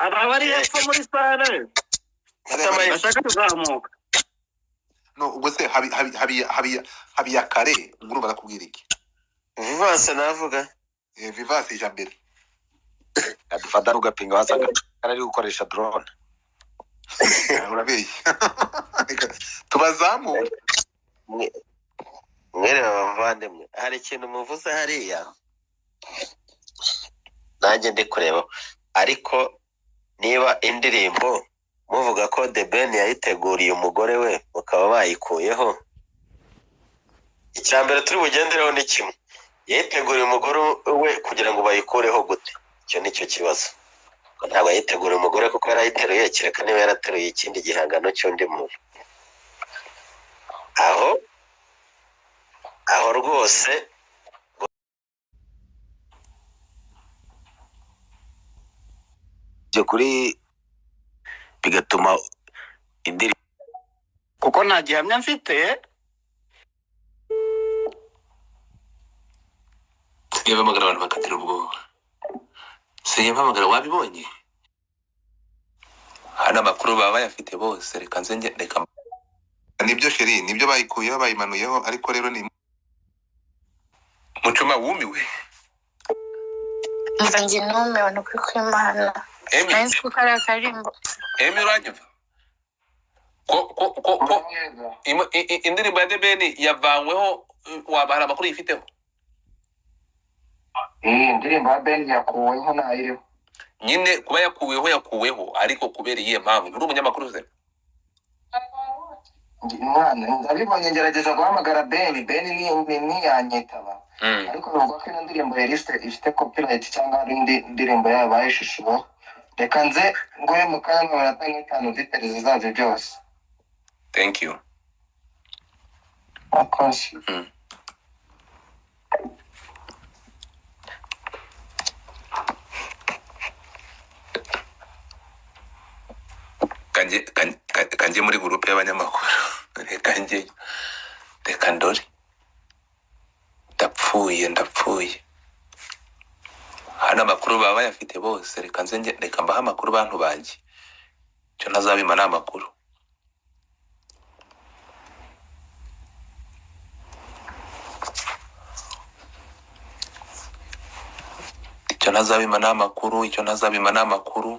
aba bari hepfo muri sare bashaka kuzamuka. No ubwo se habi ya kare urumva nakubwira iki? Vivase navuga Vivase ijambere adufata ugapinga wasanga ari gukoresha drone. Urabeye tubazamu mwere bavandimwe hari ikintu muvuze hariya nanjye ndi kureba ariko niba indirimbo muvuga ko The Ben yayiteguriye umugore we mukaba bayikuyeho icyambere turi bugendereho ni kimwe yayiteguriye umugore we kugira ngo bayikureho gute icyo nicyo kibazo ntabwo yayiteguriye umugore kuko yarayiteruye kireka niba yarateruye ikindi gihangano cy'undi muntu aho rwose kuri bigatuma indirimbo kuko nta gihamya mfite yabamagara abantu bakatira ubwoba se yabamagara wabibonye hana makuru baba yafite bose reka nze reka nibyo sheri nibyo bayikuyeho bayimanuyeho ariko rero ni mucuma wumiwe mvangi nume wanukuri kw'Imana nzi ko kari akarimbo uranyumva ko indirimbo ya The Ben yavanyweho wabahara amakuru yifiteho indirimbo ya Ben yakuweho nayiriho nyine kuba yakuweho ariko kubera iyihe mpamvu nturi umunyamakuru se mwana ndabibonye ngerageza guhamagara Ben ni yanyitaba ariko bavuga ko indirimbo ya liste ifite copyright cyangwa ari indirimbo yabo bayishushubo reka nze ngoye mu kanya baratanga itanu details zazo byose. Thank you. Of course. Kanje muri groupe y'abanyamakuru reka ndori ndapfuye hana amakuru baba bayafite bose reka mbaha amakuru bantu banje cyo ntazabima n'amakuru icyo ntazabima n'amakuru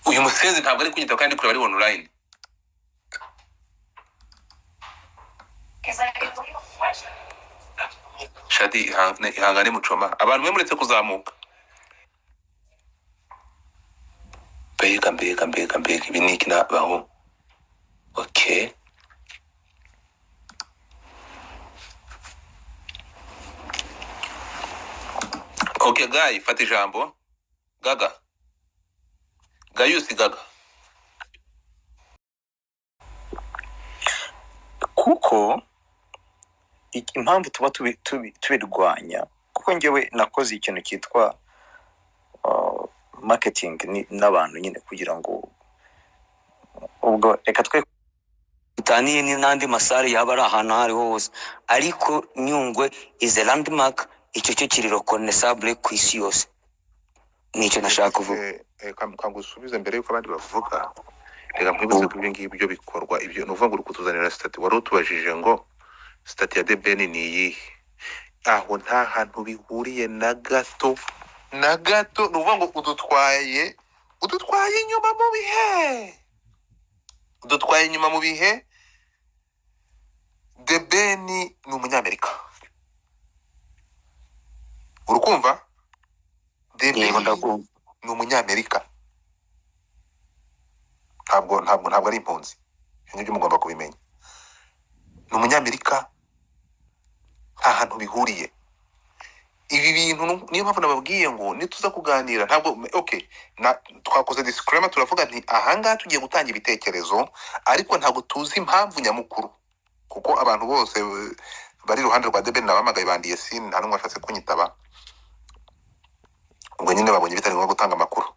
uyu musezi ntabwo ari kunyita kandi kuri ari online Shadi ihangane mucoma abantu bemuretse kuzamuka mbega ibiniki nabaho okay guy fata ijambo Gayusi Gaga kuko impamvu tuba tubirwanya kuko njyewe nakoze ikintu cyitwa marketing n'abantu nyine kugira ngo ubwo reka twe utaniye n'andi masare yaba ari ahantu hari hose ariko Nyungwe is a landmark icyo cyo kiri reconnaissable ku isi yose nicyo nashaka kuvuga kangusubize mbere yuko abandi bavuga reka mwibuze ko ibyo ngibyo bikorwa ibyo nuvuga ngo urukutuzanira sitati wari utubajije ngo sitati ya The Ben ni iyi aho nta hantu bihuriye na gato nuvuga ngo udutwaye inyuma mu bihe The Ben ni umunyamerika urukumva The Ben ni umunyamerika ntabwo ari impunzi ibyo mugomba kubimenya ni umunyamerika nta hantu bihuriye ibi bintu niyo mpamvu nababwiye ngo nituza kuganira ntabwo twakoze disclaimer turavuga nti ahangaha tugiye gutanga ibitekerezo ariko ntabwo tuzi impamvu nyamukuru kuko abantu bose bari iruhande rwa The Ben nabamagaye bandiye sin nta n'umwe ashatse kunyitaba ngo nyine babonye bitari ngo gutanga amakuru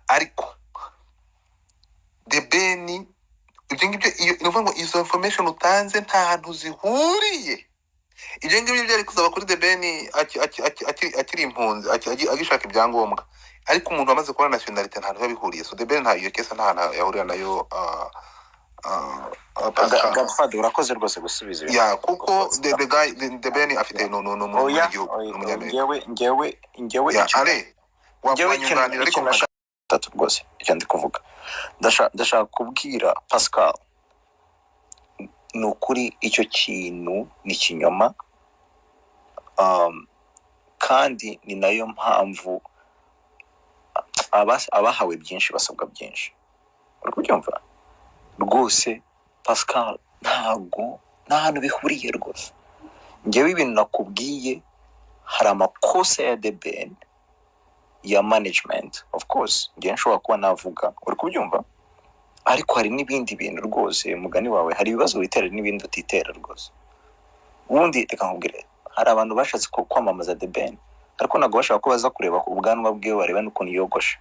ariko The Ben ibyo ngibyo iyo nuvuga ngo izo information utanze nta hantu zihuriye ibyo ngibyo byari kuzaba kuri The Ben akiri impunzi agishaka ibyangombwa, ariko umuntu wamaze kubona nationality nta hantu bihuriye. So The Ben nta iyo kesa nta hantu yahurira nayo. Godfather urakoze rwose gusubiza ya kuko the guy The Ben afite no ngewe ya ale wabanyunganira ariko tatu rwose icyo ndi kuvuga ndashaka kubwira Pascal nukuri icyo kintu ni kinyoma, kandi ni nayo mpamvu abahawe byinshi basabwa byinshi. Uri kubyumva rwose Pascal? nta hantu bihuriye rwose. Ngewe ibintu nakubwiye, hari amakosa ya The Ben ya management, of course ngewe nshobora kuba navuga. Uri kubyumva? Ariko hari n'ibindi bintu rwose, mugani wawe, hari ibibazo witera n'ibindi utitera rwose. Ubundi reka nkubwire, hari abantu bashatse kwamamaza The Ben, ariko ntabwo bashaka ko baza kureba ubwanwa bwe bareba n'ukuntu yogoshe.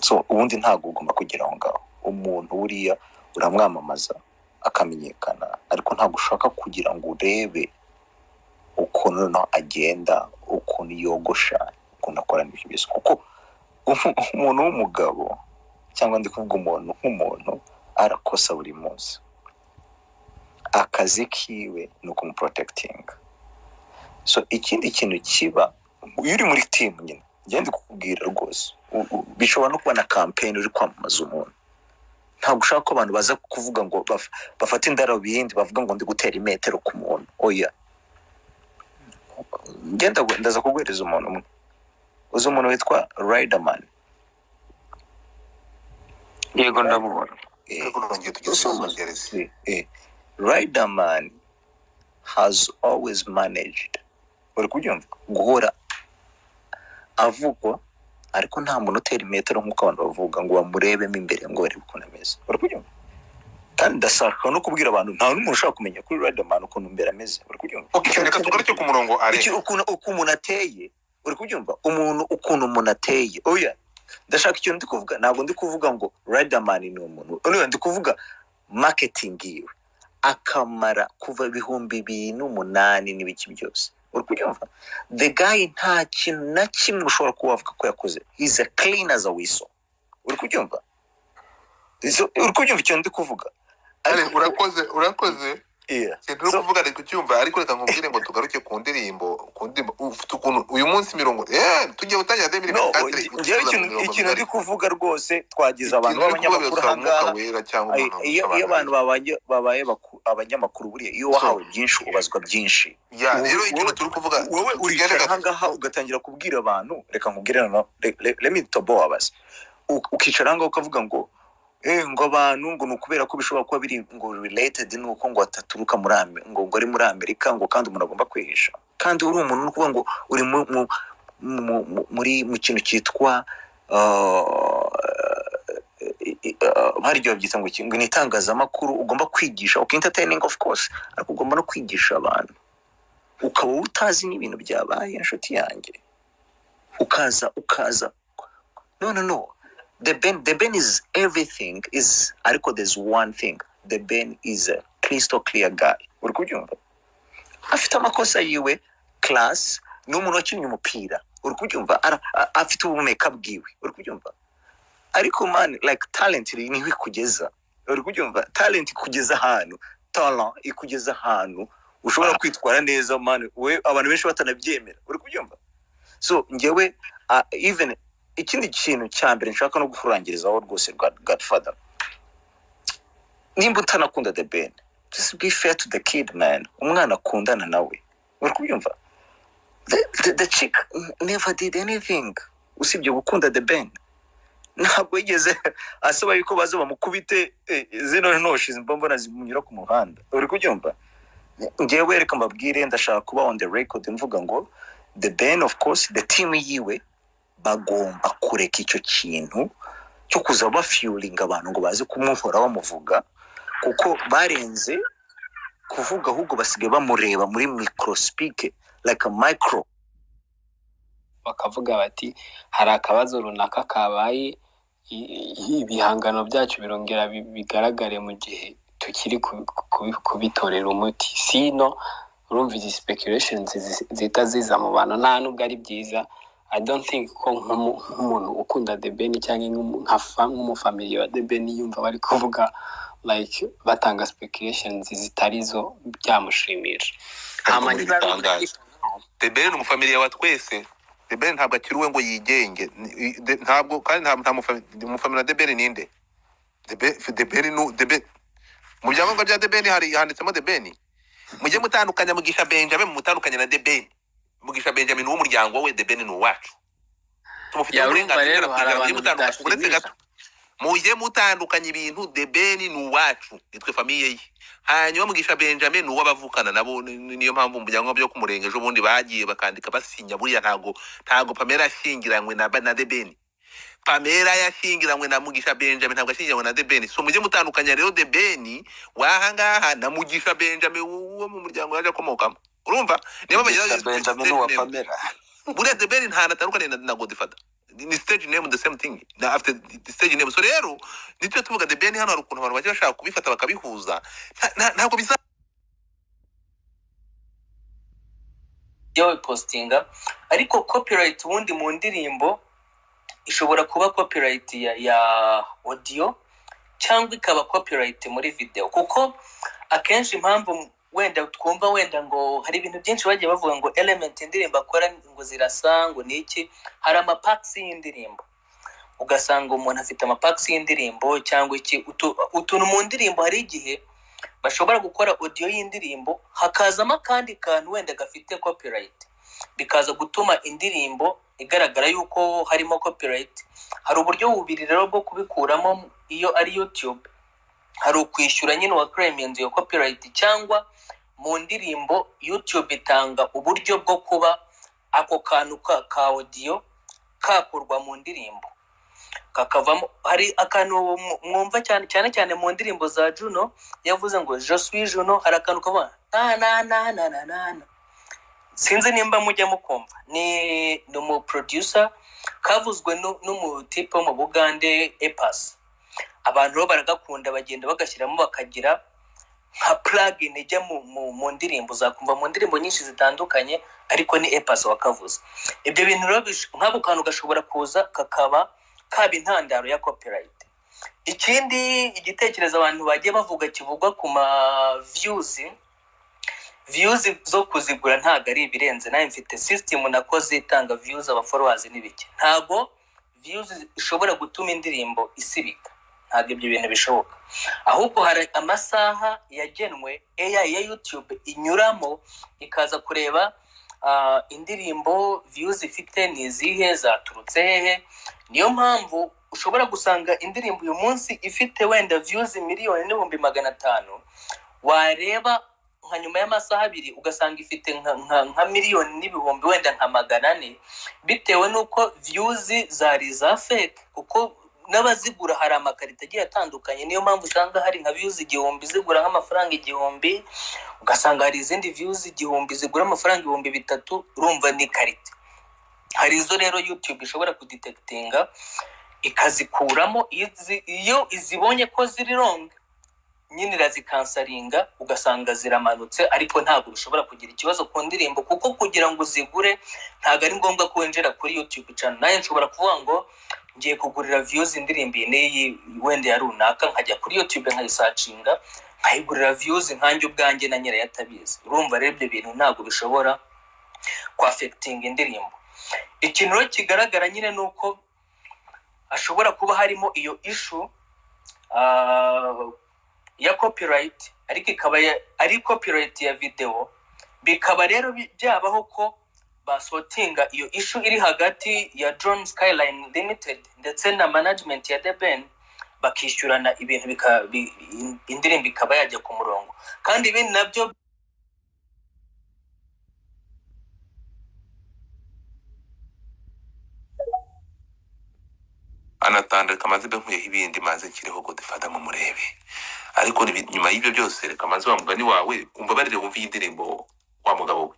So ubundi ntabwo ugomba kugira aho ngaho. Umuntu uriya uramwamamaza akamenyekana, ariko ntabwo ushaka kugira ngo urebe ukuntu no agenda, ukuntu yogosha, ukuntu akora n'ibyo byose. Kuko umuntu w'umugabo, cyangwa ndi kuvuga umuntu nk'umuntu, arakosa buri munsi. Akazi kiwe ni ukumuprotectinga. So ikindi kintu kiba, iyo uri muri team nyine, ngende kukubwira rwose, bishobora no kuba na campaign uri kwamamaza umuntu. Ntabwo ushaka ko abantu baza kuvuga ngo bafata indaro bindi bavuga ngo ndi gutera imetero ku muntu. Oya, ndaza kuguhereza umuntu umwe. Uzi umuntu witwa Riderman? Yego ndamubona. Riderman has always managed, uri kubyumva, guhora avugwa ariko nta muntu utera imetero nk'uko abantu bavuga ngo bamurebemo imbere ngo barebe ukuntu ameze. Uri kubyumva? Kandi ndashaka no kubwira abantu, nta n'umuntu ushaka kumenya kuri Riderman ukuntu imbere ameze. Uri kubyumva? Okay, reka tugaruke ku murongo are ukuntu umuntu ateye. Uri kubyumva? Ukuntu umuntu ateye. Oya, ndashaka icyo ndi kuvuga, ntabwo ndi kuvuga ngo Riderman ni umuntu. Oya, ndi kuvuga marketing yiwe akamara kuva 2008 n'ibiki byose. Uri kubyumva? The guy nta kintu na kimwe ushobora kubavuga ko yakoze. He's a clean as a whistle. Uri kubyumva? Uri kubyumva icyo ndi kuvuga? Urakoze. Sinzi kuvuga reka cyumva, ariko reka nkubwire ngo tugaruke ku ndirimbo ufite ukuntu uyu munsi mirongo tujye utangira 2024. Ikintu ndi kuvuga rwose, twagize abantu b'abanyamakuru hangaha. Iyo abantu babaye abanyamakuru, buriya iyo wahawe byinshi ubazwa byinshi. Rero ikintu turi kuvuga, wowe uricara hangaha ugatangira kubwira abantu, reka nkubwire no, let me tobo abaza, ukicara hangaha ukavuga ngo ngo abantu ngo nukubera ko bishobora kuba biri ngo related nuko ngo ataturuka ngo ari muri Amerika, ngo kandi umuntu agomba kwihisha. Kandi uri umuntu nukuvuga ngo uri muri mu kintu cyitwa haryo byita ngo ni itangazamakuru, ugomba kwigisha, entertaining of course, ariko ugomba no kwigisha abantu. Ukaba utazi n'ibintu byabaye, inshuti yanjye, ukaza no. The Ben is everything, is ariko there's one thing. The Ben is a crystal clear guy. Uri kubyumva? Afite amakosa yiwe, class, n'umuntu wakinnye umupira. Uri kubyumva? Afite ubumeka bwiwe. Uri kubyumva? Ariko man, like talent niho ikugeza. Uri kubyumva? Talent ikugeza ahantu, talent ikugeza ahantu ushobora kwitwara neza man, we abantu benshi batanabyemera. Uri kubyumva? So ngewe even ikindi kintu cya mbere nshaka no gufurangirizaho rwose Godfather, nimba utanakunda The Ben, just be fair to the kid man. Umwana akundana nawe. Uri kubyumva? The chick never did anything usibye gukunda The Ben. Ntabwo yigeze asaba yuko baza bamukubite zino ntoshi mbona zimunyura ku muhanda. Uri kubyumva? Ngewe reka mbabwire, ndashaka kuba on the record mvuga ngo The Ben, of course, the team yiwe bagomba kureka icyo kintu cyo kuza bafuelinga abantu ngo baze kumuhora bamuvuga, kuko barenze kuvuga ahubwo basigaye bamureba muri microscope, like a micro, bakavuga bati hari akabazo runaka kabaye, ibihangano byacu birongera bigaragare mu gihe tukiri kubitorera umuti. Sino urumva izi speculations zita ziza mu bantu nta nubwo ari byiza. I don't think ko nk'umuntu ukunda The Ben cyangwa nk'umufamiliye wa The Ben yumva bari kuvuga like batanga speculations zitarizo byamushimira. The Ben ni umufamiliye wa twese. The Ben ntabwo akiriwe ngo yigenge, ntabwo kandi nta umufamiliye The Ben ninde. The Ben mu byangombwa bya The Ben handitsemo The Ben. Mujye mutandukanya Mugisha Benjamin mutandukanya na The Ben. Mugisha Benjamin w'umuryango we, The Ben ni uwacu. Tumufite uburenganzira kugira mutandukanya uretse gato. Mujye mutandukanya ibintu. The Ben ni uwacu, nitwe famiye ye. Hanyuma Mugisha Benjamin ni uwabavukana nabo, niyo mpamvu mu byangombwa byo kumurenge ejo bundi bagiye bakandika basinya buriya ntago Pamela ashingiranywe na The Ben. Pamela yashingiranywe na Mugisha Benjamin, ntabwo ashingiranywe na The Ben. So mujye mutandukanya rero The Ben wahangaha na Mugisha Benjamin wo mu muryango yaje akomokamo. Urumva niba bagira Benjamin wa Pamela buriya The Ben nta natandukanye na Godfather. Ni stage name the same thing na after the stage name. So rero nitwe tuvuga The Ben hano hari ukuntu abantu baje bashaka kubifata bakabihuza, ntabwo bisa yo postinga. Ariko copyright ubundi mu ndirimbo ishobora kuba copyright ya audio cyangwa ikaba copyright muri video, kuko akenshi impamvu wenda twumva wenda ngo hari ibintu byinshi bagiye bavuga ngo element indirimbo akora ngo zirasa ngo niki, hari amapacks y'indirimbo ugasanga umuntu afite amapacks y'indirimbo cyangwa iki utuntu mu ndirimbo. Hari igihe bashobora gukora audio y'indirimbo hakazamo kandi kantu wenda gafite copyright, bikaza gutuma indirimbo igaragara yuko harimo copyright. Hari uburyo bubiri rero bwo kubikuramo. Iyo ari YouTube hari ukwishyura nyine wa claiming yo copyright, cyangwa mu ndirimbo YouTube itanga uburyo bwo kuba ako kantu ka audio kakurwa mu ndirimbo kakavamo. Hari akantu mwumva cyane mu ndirimbo za Juno yavuze ngo je suis Juno, hari akantu kava na sinzi nimba mujya mukumva, ni mu producer kavuzwe n'umutipe wo mu Bugande Epas. Abantu bo baragakunda bagenda bagashyiramo bakagira nka plugin ijya mu ndirimbo zakumva mu ndirimbo nyinshi zitandukanye, ariko ni Epas wakavuze. Ibyo bintu rero nk'abo kantu gashobora kuza kaba intandaro ya copyright. Ikindi igitekerezo abantu bagiye bavuga kivugwa ku ma views zo kuzigura ntago ari ibirenze. Naye mfite system nakoze itanga views aba followers n'ibiki, ntago views ishobora gutuma indirimbo isibika, ntago ibyo bintu bishoboka. Ahubwo hari amasaha yagenwe AI ya YouTube inyuramo ikaza kureba indirimbo views ifite nizihe, zaturutse hehe. Niyo mpamvu ushobora gusanga indirimbo uyu munsi ifite wenda views 1,500,000, wareba nka nyuma y'amasaha 2 ugasanga ifite nka miliyoni n'ibihumbi wenda nka 400, bitewe nuko views zari za fake, kuko n'abazigura hari amakarita agiye atandukanye. Niyo mpamvu usanga hari nka views 1000 zigura nk'amafaranga 1000, ugasanga hari izindi views 1000 zigura amafaranga 3000. Urumva ni karita. Hari izo rero YouTube ishobora kudetectinga ikazikuramo. Iyo izibonye ko ziri wrong nyine irazikansaringa, ugasanga ziramanutse, ariko ntabwo bishobora kugira ikibazo ku ndirimbo, kuko kugira ngo zigure ntabwo ari ngombwa ko winjira kuri YouTube channel. Naye nshobora kuvuga ngo ngiye kugurira views indirimbo n'iyi wenda ya runaka, nkajya kuri YouTube nkayisearchinga nkayigurira views nkanjye ubwanjye na nyira yatabizi. Urumva rero ibyo bintu ntabwo bishobora ku affecting indirimbo. Ikintu rero kigaragara nyine nuko ashobora kuba harimo iyo issue ya copyright, ariko ikaba ari copyright ya video. Bikaba rero byabaho ko basotinga iyo issue iri hagati ya Drone Skyline Limited ndetse na management ya The Ben, bakishyurana ibintu indirimbo ikaba yajya ku murongo. Kandi ibindi nabyo anatandika maze benkuyeho ibindi maze kiriho Godfather mu murebe. Ariko nyuma y'ibyo byose reka maze wa mugani wawe umva barire wumva indirimbo wa mugabo.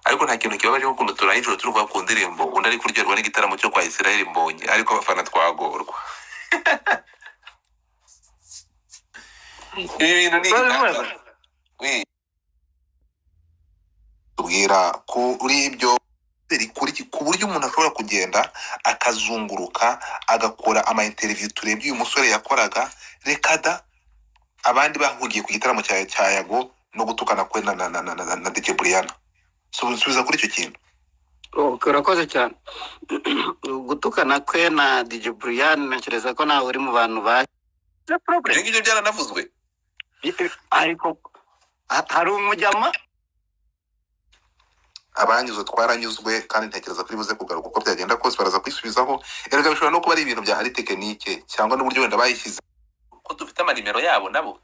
Ariko nta kintu kibabaje kuko turayijoro turuva ku ndirimbo undi ari kuryoherwa n'igitaramo cyo kwa Israel Mbonye, ariko abafana twagorwa. ibi bintu ni igitangaza. Tubwira kuri ibyo ku buryo umuntu ashobora kugenda akazunguruka agakora ama interview turebye uyu musore yakoraga reka da abandi bahugiye ku gitaramo cya Yago no gutukana kwe na DJ Brian. Subiza kuri icyo kintu. Urakoze cyane. Gutukana kwe na DJ Brian ntekereza ko nawe uri mu bantu ba problem. Ibyo byaranavuzwe. Ariko hari umujyama abanyuzo twaranyuzwe kandi ntekereza kuri buze kugaruka uko byagenda kose baraza kwisubizaho. Erega bishobora no kuba ari ibintu bya ari tekinike cyangwa n'uburyo wenda bayishyize ko dufite amanimero yabo nabo.